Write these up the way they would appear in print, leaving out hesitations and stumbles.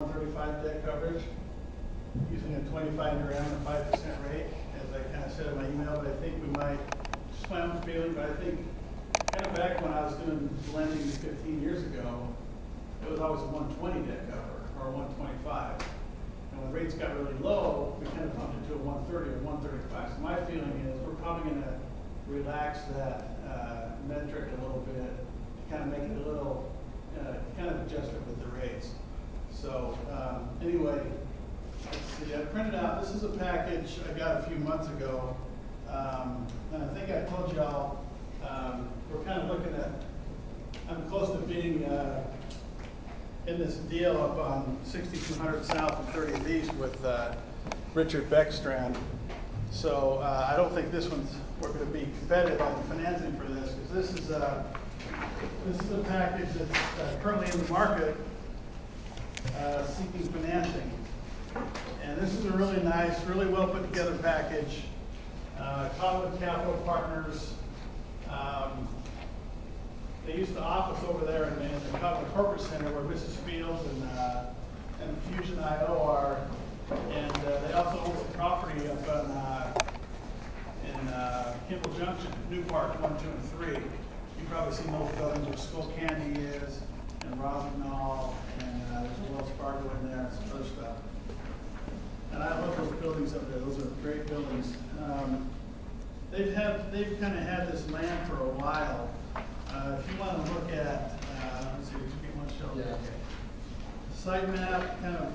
135 debt coverage using a 25 year and a 5% rate, as I kind of said in my email. But I think we might, just my own feeling, but I think kind of back when I was doing lending 15 years ago, it was always a 120 debt cover or 125. And when rates got really low, we kind of bumped it to a 130 or 135. So my feeling is we're probably going to relax that metric a little bit to kind of make it a little, kind of adjust it with the rates. So anyway, let's see, I printed out, this is a package I got a few months ago. And I think I told y'all, we're kind of looking at, I'm close to being in this deal up on 6200 South and 30th East with Richard Beckstrand. So I don't think this one's, we're going to be competitive on the financing for this, because this is a package that's currently in the market seeking financing. And this is a really nice, really well put together package. Cottonwood Capital Partners. They used to office over there in the Cottonwood Corporate Center where Mrs. Fields and Fusion IO are. And they also own some property up in Kimball Junction, New Park 1, 2, and 3. You've probably seen those buildings where Skull Candy is, and Rosignol, and there's a Wells Fargo in there, and some other stuff. And I love those buildings up there. Those are great buildings. They've kind of had this land for a while. If you want to look at, let's see, would you want to show? Yeah. Okay. Site map, kind of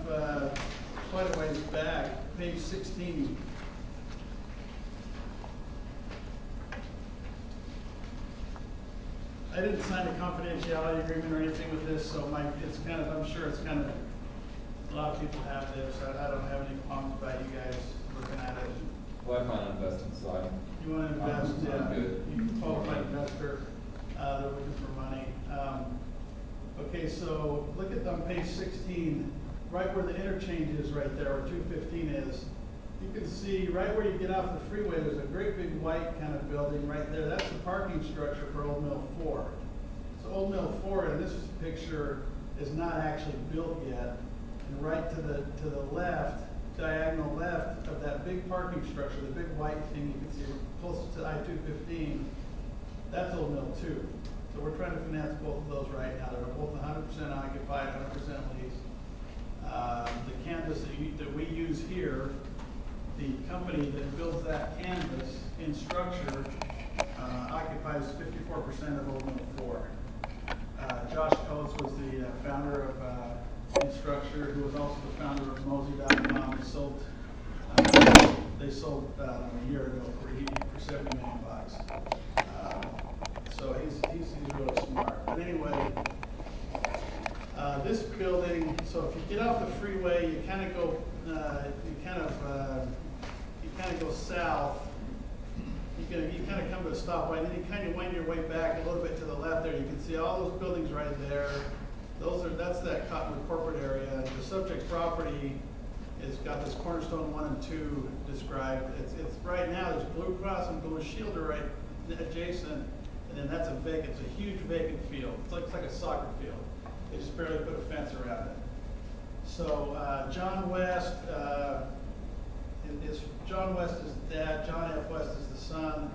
quite a ways back, page 16. I didn't sign a confidentiality agreement or anything with this, so it's kind of, I'm sure it's kind of, a lot of people have this. I don't have any qualms about you guys looking at it. Well, I plan on investing, so You want to invest? I'm good. You can qualified investor. They're looking for money. Okay, so look at on page 16, right where the interchange is right there, where 215 is. You can see right where you get off the freeway, there's a great big white kind of building right there. That's the parking structure for Old Mill 4. So Old Mill 4, and this picture is not actually built yet. And right to the left, diagonal left of that big parking structure, the big white thing you can see closest to I-215, that's Old Mill 2. So we're trying to finance both of those right now. They're both 100% occupied, 100% leased. The canvas that we use here, the company that builds that canvas in structure occupies 54% of Old Mill 4. Josh Coates was the founder of Instructure, who was also the founder of Mosey.com. They sold a year ago for 70 million bucks. So he's really smart. But anyway, this building. So if you get off the freeway, you kind of go go south. You kind of come to a stoplight, and then you kind of wind your way back a little bit to the left there. You can see all those buildings right there. That's that Cottonwood corporate area. The subject property has got this Cornerstone 1 and 2 described. It's right now there's Blue Cross and Blue Shield are right adjacent, and then that's it's a huge vacant field. It's like a soccer field. They just barely put a fence around it. So John West is dad. John F. West is the son.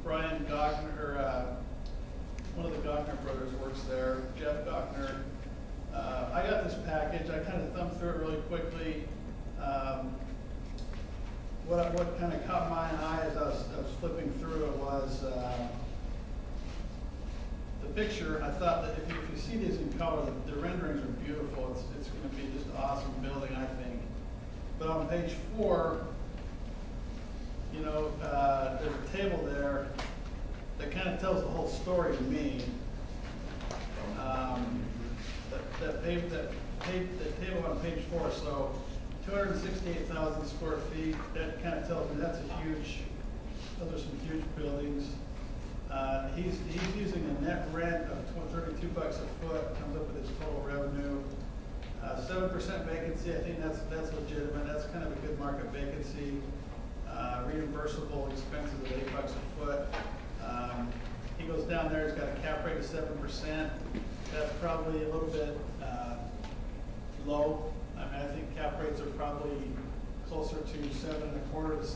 Brian Gochner, one of the Gochner brothers works there. Jeff Gochner. I got this package. I kind of thumbed through it really quickly. What kind of caught my eye as I was flipping through it was the picture. I thought that if you see these in color, the renderings are beautiful. It's going to be just an awesome building, I think. But on page 4, there's a table there that kind of tells the whole story to me. That table on page 4, so 268,000 square feet, that kind of tells me those are some huge buildings. He's using a net rent of 32 bucks a foot, comes up with his total revenue. 7% vacancy, I think that's legitimate. That's kind of a good market vacancy. Reimbursable expenses of 8 bucks a foot. He goes down there, he's got a cap rate of 7%. That's probably a little bit low. I mean, I think cap rates are probably closer to 7.25 to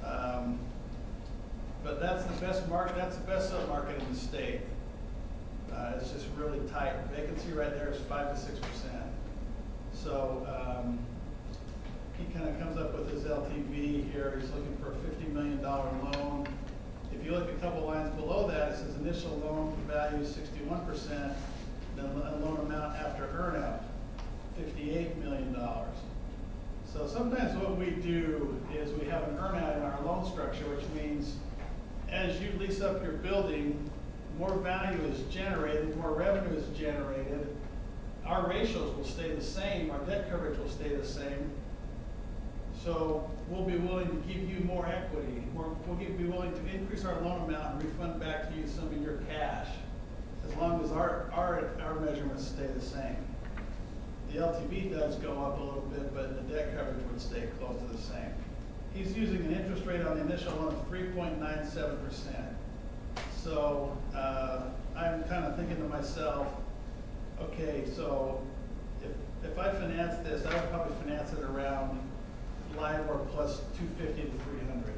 7.5. But that's the best market. That's the best submarket in the state. It's just really tight. Vacancy right there is 5 to 6%. So he kind of comes up with his LTV here. He's looking for a $50 million loan. If you look a couple lines below that, it says initial loan value 61%, then a loan amount after earnout, $58 million. So sometimes what we do is we have an earnout in our loan structure, which means as you lease up your building, more value is generated, more revenue is generated. Our ratios will stay the same, our debt coverage will stay the same. So we'll be willing to give you more equity. We'll be willing to increase our loan amount and refund back to you some of your cash, as long as our measurements stay the same. The LTV does go up a little bit, but the debt coverage would stay close to the same. He's using an interest rate on the initial loan of 3.97%. So I'm kind of thinking to myself, okay, so if I finance this, I would probably finance it around LIBOR plus 250 to 300.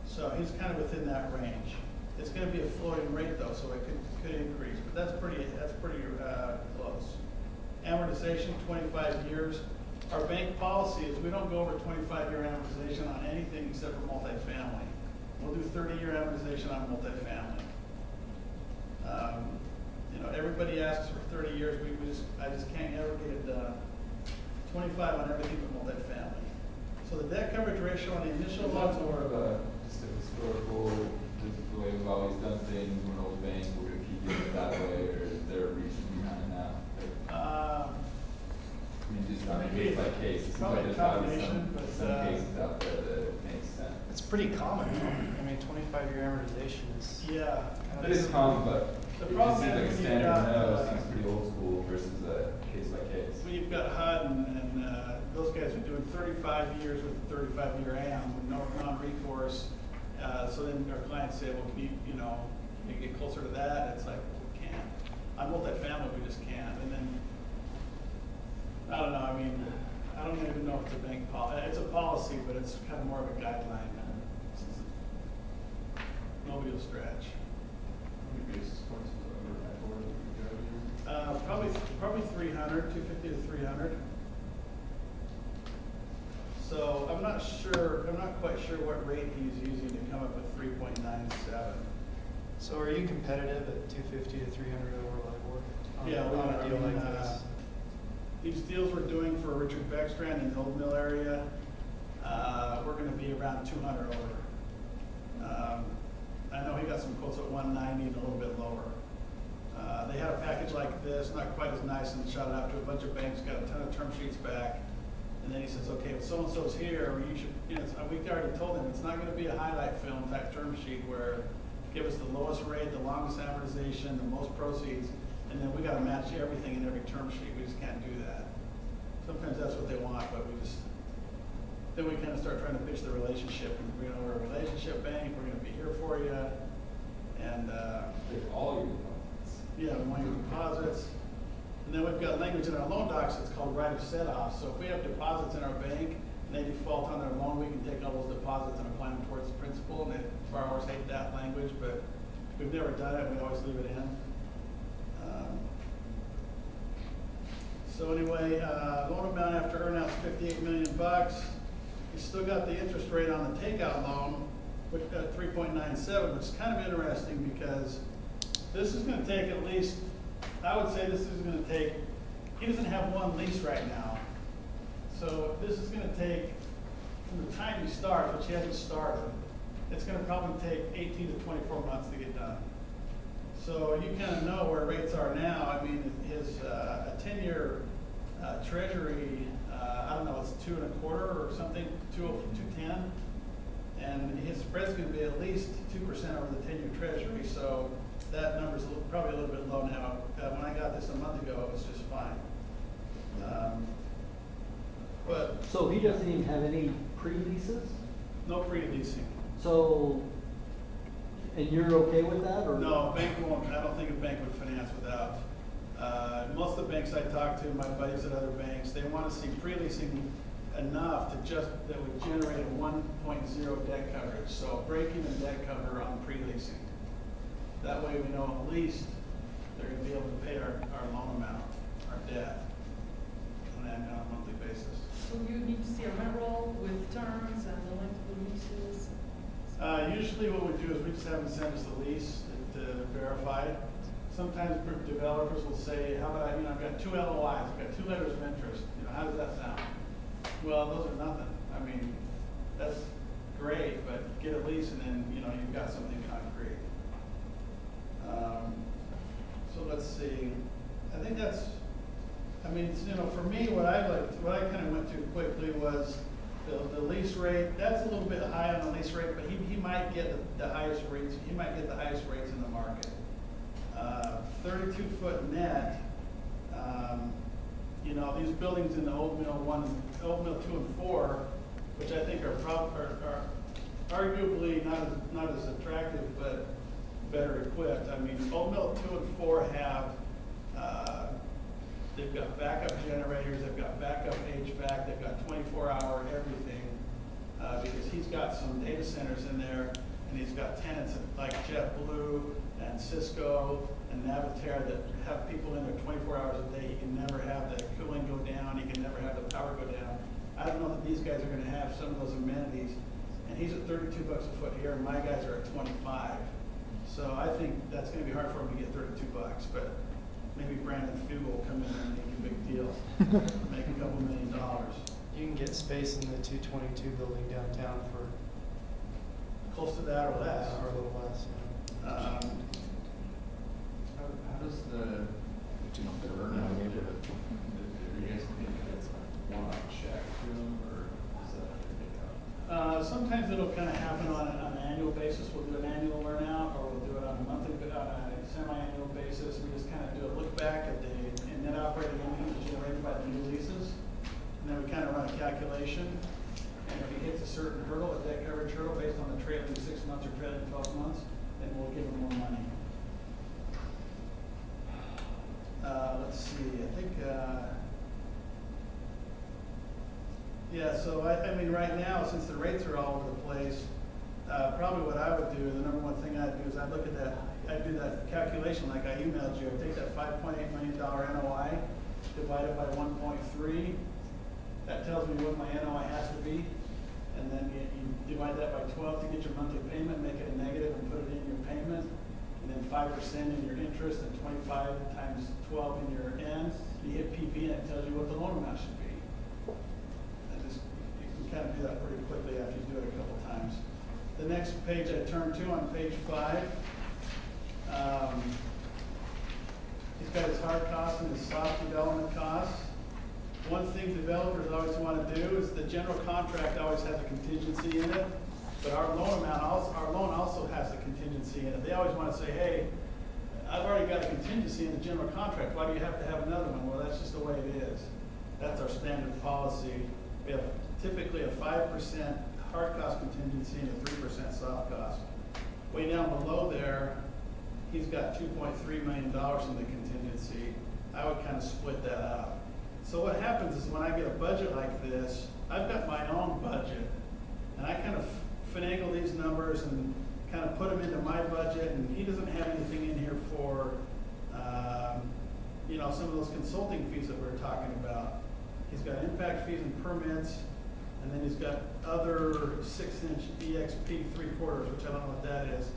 So he's kind of within that range. It's going to be a floating rate though, so it could increase, but that's pretty close. Amortization, 25 years. Our bank policy is we don't go over 25-year amortization on anything except for multifamily. We'll do 30-year amortization on multifamily. Everybody asks for 30 years. I just can't ever get it done. 25 on everything but multifamily. So the debt coverage ratio on the initial loans more of a just a historical, this is the way we've always done things. We're an old bank, we're going to keep doing it that way, or is there a reason behind that? I mean, just on a case by case, it seems like there's probably some cases out there that it makes sense. It's pretty common. I mean, 25-year amortization is. Yeah. It is common, but the it problem just seems like a is standard no seems pretty old school versus a case by case. When you've got HUD and those guys are doing 35 years with a 35-year AM with no non-recourse. So then our clients say, well, can you get closer to that? It's like, well, we can't. On multifamily, we just can't. And then, I don't know, I mean, I don't even know if it's a bank policy. It's a policy, but it's kind of more of a guideline. Nobody will stretch. How many basis points is over LIBOR? Probably 300, 250 to 300. So I'm not quite sure what rate he's using to come up with 3.97. So are you competitive at 250 to 300 over LIBOR? Yeah, we on are. a deal like this. These deals we're doing for Richard Beckstrand in the Old Mill area, we're going to be around 200 over. I know he got some quotes at 190 and a little bit lower. They had a package like this, not quite as nice, and shot it out to a bunch of banks, got a ton of term sheets back. And then he says, okay, well, so-and-so's here, you should, we already told him it's not going to be a highlight film type term sheet where give us the lowest rate, the longest amortization, the most proceeds, and then we got to match everything in every term sheet. We just can't do that. Sometimes that's what they want, but then we kind of start trying to pitch the relationship. And we're a relationship bank, we're going to be here for you. And Take all your deposits. yeah, we want your deposits. And then we've got language in our loan docs that's called right of set off. So if we have deposits in our bank and they default on their loan, we can take all those deposits and apply them towards the principal. And borrowers hate that language, but we've never done it. We always leave it in. So anyway, loan amount after earnout is $58 million. You still got the interest rate on the takeout loan, which at 3.97, which is kind of interesting because this is going to take at least, I would say this is going to take, he doesn't have one lease right now. So this is going to take, from the time he starts, which he hasn't started, it's going to probably take 18 to 24 months to get done. So you kind of know where rates are now. I mean, his a 10-year treasury, I don't know, it's 2.25 or something, 210, and his spread's going to be at least 2% over the 10-year treasury. So that number's probably a little bit low now. When I got this a month ago, it was just fine. But so he doesn't even have any pre-leases? No pre-leasing. So, and you're okay with that, or no? Bank won't. I don't think a bank would finance without Most of the banks I talk to, my buddies at other banks, they want to see pre-leasing enough to that would generate a 1.0 debt coverage. So break-even debt cover on pre-leasing. That way we know at least they're going to be able to pay our loan amount, our debt, on a monthly basis. So you need to see a rent roll with terms and the length of the leases? Usually what we do is we just have them send us the lease to verify. Sometimes developers will say, how about, I've got 2 LOIs, I've got 2 letters of interest. How does that sound? Well, those are nothing. I mean, that's great, but get a lease and then, you've got something concrete. So let's see. I think that's, for me, what I kind of went through quickly was the lease rate. That's a little bit high on the lease rate, but he might get the highest rates. He might get the highest rates in the market. 32-foot net. These buildings in the Old Mill 2 and 4, which I think are arguably not as attractive, but better equipped. Old Mill 2 and 4 have they've got backup generators, they've got backup HVAC, they've got 24-hour everything, because he's got some data centers in there, and he's got tenants like JetBlue and Cisco and Navitaire that have people in there 24 hours a day. He can never have the cooling go down, he can never have the power go down. I don't know that these guys are going to have some of those amenities, and he's at $32 a foot here, and my guys are at 25. So I think that's going to be hard for him to get $32, but maybe Brandon Few will come in and make a big deal, make a couple $1 million. You can get space in the 222 building downtown for Close to that or less. or a little less. How does the earnout work? Do you guys think it's one-off check to them, or is that a pickup? Sometimes it'll kind of happen on an annual basis. We'll do an annual earnout, or we'll do it on a monthly, semi-annual basis. We just kind of do a look back at the net operating income generated by the new leases, and then we kind of run a calculation. And if he hits a certain hurdle, a debt coverage hurdle, based on the trailing 6 months or trailing 12 months, then we'll give him more money. Let's see. I think. Yeah, so right now, since the rates are all over the place, probably what I would do, the number one thing I'd do is I'd look at that, I'd do that calculation like I emailed you. I'd take that $5.8 million NOI, divide it by 1.3. That tells me what my NOI has to be. And then you divide that by 12 to get your monthly payment, make it a negative and put it in your payment. And then 5% in your interest and 25 times 12 in your N. You hit PV and it tells you what the loan amount should be. You can kind of do that pretty quickly after you do it a couple times. The next page I turn to on page 5, he's got his hard costs and his soft development costs. One thing developers always want to do is the general contract always has a contingency in it, but our loan also has a contingency in it. They always want to say, hey, I've already got a contingency in the general contract. Why do you have to have another one? Well, that's just the way it is. That's our standard policy. We have typically a 5% hard cost contingency and a 3% soft cost. Way down below there, he's got $2.3 million in the contingency. I would kind of split that up. So what happens is when I get a budget like this, I've got my own budget, and I kind of finagle these numbers and kind of put them into my budget, and he doesn't have anything in here for, some of those consulting fees that we were talking about. He's got impact fees and permits, and then he's got other 6-inch EXP 3/4, which I don't know what that is.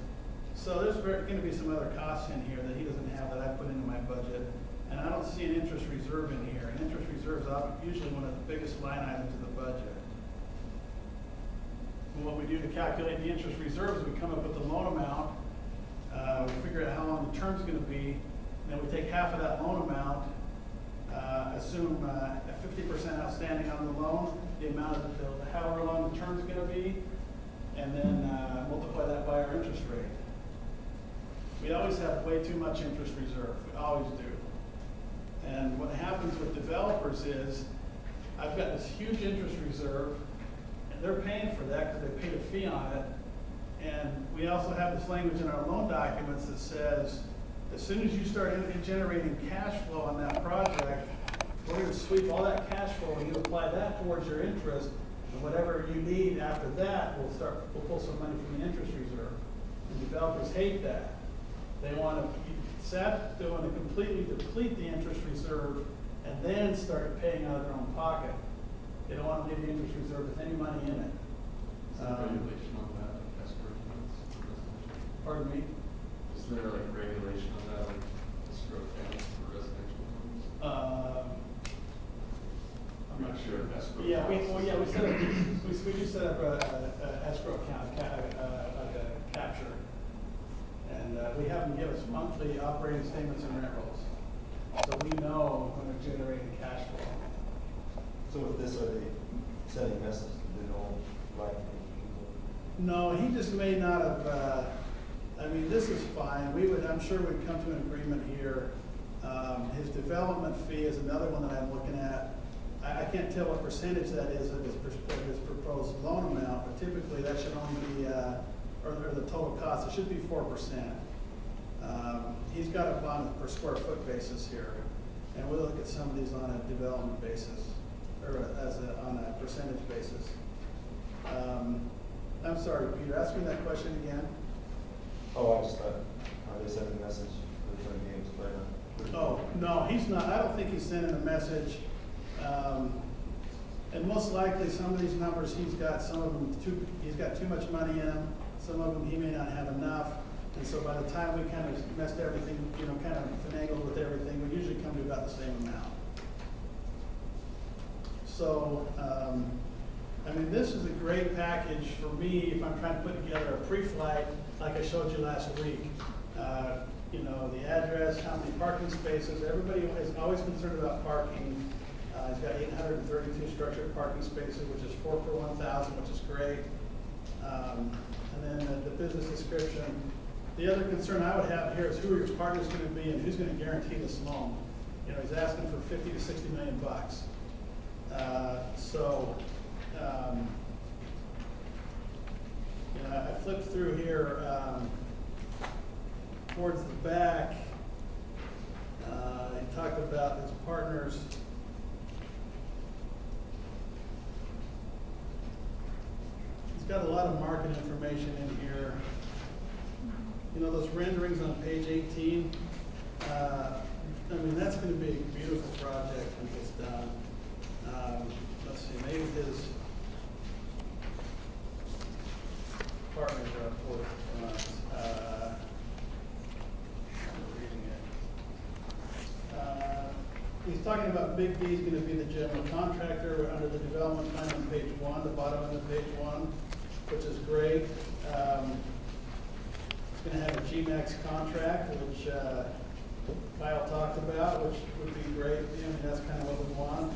So there's going to be some other costs in here that he doesn't have that I put into my budget. And I don't see an interest reserve in here. And interest reserve is usually one of the biggest line items of the budget. And what we do to calculate the interest reserve is we come up with the loan amount, we figure out how long the term's going to be, and then we take half of that loan amount, assume 50% outstanding on the loan, the amount of however long the term's going to be, and then multiply that by our interest rate. We always have way too much interest reserve. We always do. And what happens with developers is, I've got this huge interest reserve, and they're paying for that because they paid a fee on it. And we also have this language in our loan documents that says as soon as you start generating cash flow on that project, we're gonna sweep all that cash flow and you apply that towards your interest, and whatever you need after that, we'll pull some money from the interest reserve. And developers hate that. They want to completely deplete the interest reserve and then start paying out of their own pocket. They don't want to leave the interest reserve with any money in it. Is there regulation on that, like escrow accounts for residential? Pardon me? Is there like regulation on that, like escrow accounts for residential homes? I'm not sure. Escrow Yeah, we accounts. set up, we just set up a escrow account, like a capture. And we have them give us monthly operating statements and rent rolls. So we know when we're generating cash flow. So with this, are they sending messages that they don't like people? No, he just may not have, I mean, this is fine. I'm sure we'd come to an agreement here. His development fee is another one that I'm looking at. I can't tell what percentage that is of his proposed loan amount, but typically that should only be, or the total cost, it should be 4%. He's got it on a per square foot basis here, and we'll look at some of these on a development basis, or on a percentage basis. I'm sorry, Peter, ask me that question again. Oh, I just thought, are they sending a message for the fun games playing? Oh, no, he's not. I don't think he's sending a message. And most likely some of these numbers he's got, some of them he's got too much money in them. Some of them he may not have enough. And so by the time we kind of messed everything, kind of finagled with everything, we usually come to about the same amount. So, I mean, this is a great package for me if I'm trying to put together a pre-flight like I showed you last week. The address, how many parking spaces. Everybody is always concerned about parking. He's got 832 structured parking spaces, which is 4 per 1,000, which is great. And then the business description. The other concern I would have here is who are your partners going to be and who's going to guarantee this loan. He's asking for 50 to 60 million bucks. I flipped through here towards the back. He talked about his partners. He's got a lot of market information in here. Those renderings on page 18. I mean, that's going to be a beautiful project when it gets done. Let's see, maybe his partners are up for it. I'm reading it. He's talking about Big D is going to be the general contractor under the development plan on page 1, the bottom end of page 1, which is great. It's going to have a GMAX contract, which Kyle talked about, which would be great. That's kind of what we want.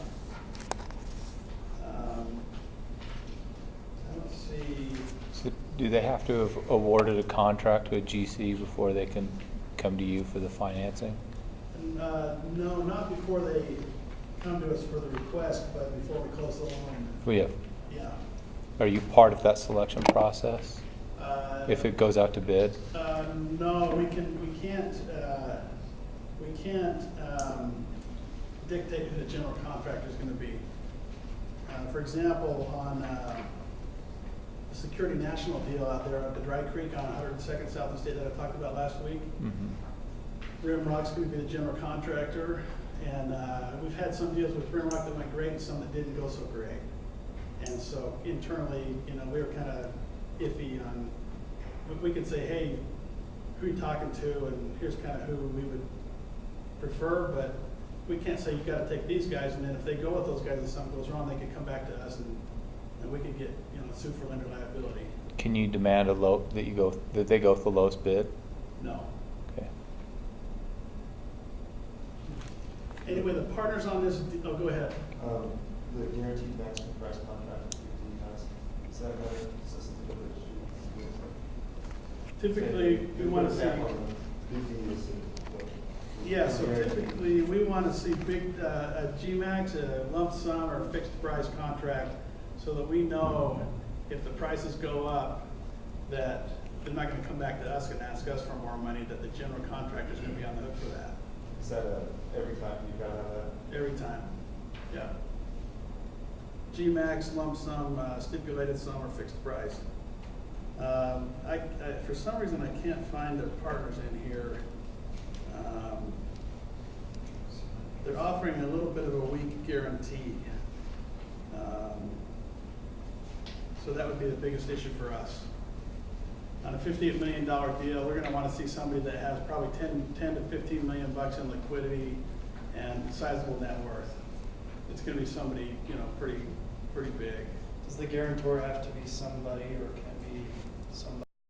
Let's see. So do they have to have awarded a contract to a GC before they can come to you for the financing? No, not before they come to us for the request, but before we close the loan. Yeah. Yeah. Are you part of that selection process? If it goes out to bid? No, we can't dictate who the general contractor is going to be. For example, on the Security National deal out there at the Dry Creek on 102nd South and State that I talked about last week, Rimrock's going to be the general contractor, and we've had some deals with Rimrock that went great and some that didn't go so great. And so internally, we were kind of iffy on. We could say, hey, who are you talking to, and here's kind of who we would prefer, but we can't say you got to take these guys, and then if they go with those guys and something goes wrong, they could come back to us and we could get sued for lender liability. Can you demand that they go with the lowest bid? No. Okay. Anyway, the partners on this. Oh, go ahead. The guaranteed maximum price contract is that another system that Typically, we want to see. Yeah, so typically we want to see a GMAX, a lump sum, or a fixed price contract, so that we know if the prices go up, that they're not gonna come back to us and ask us for more money, that the general contractor's gonna be on the hook for that, Is that every time you gotta have that? every time, yeah. GMAX, lump sum, stipulated sum, or fixed price. For some reason, I can't find their partners in here. They're offering a little bit of a weak guarantee. So that would be the biggest issue for us. On a $58 million deal, we're gonna wanna see somebody that has probably 10 to 15 million bucks in liquidity and sizable net worth. It's gonna be somebody, you know, pretty big. Does the guarantor have to be somebody, or can it be somebody?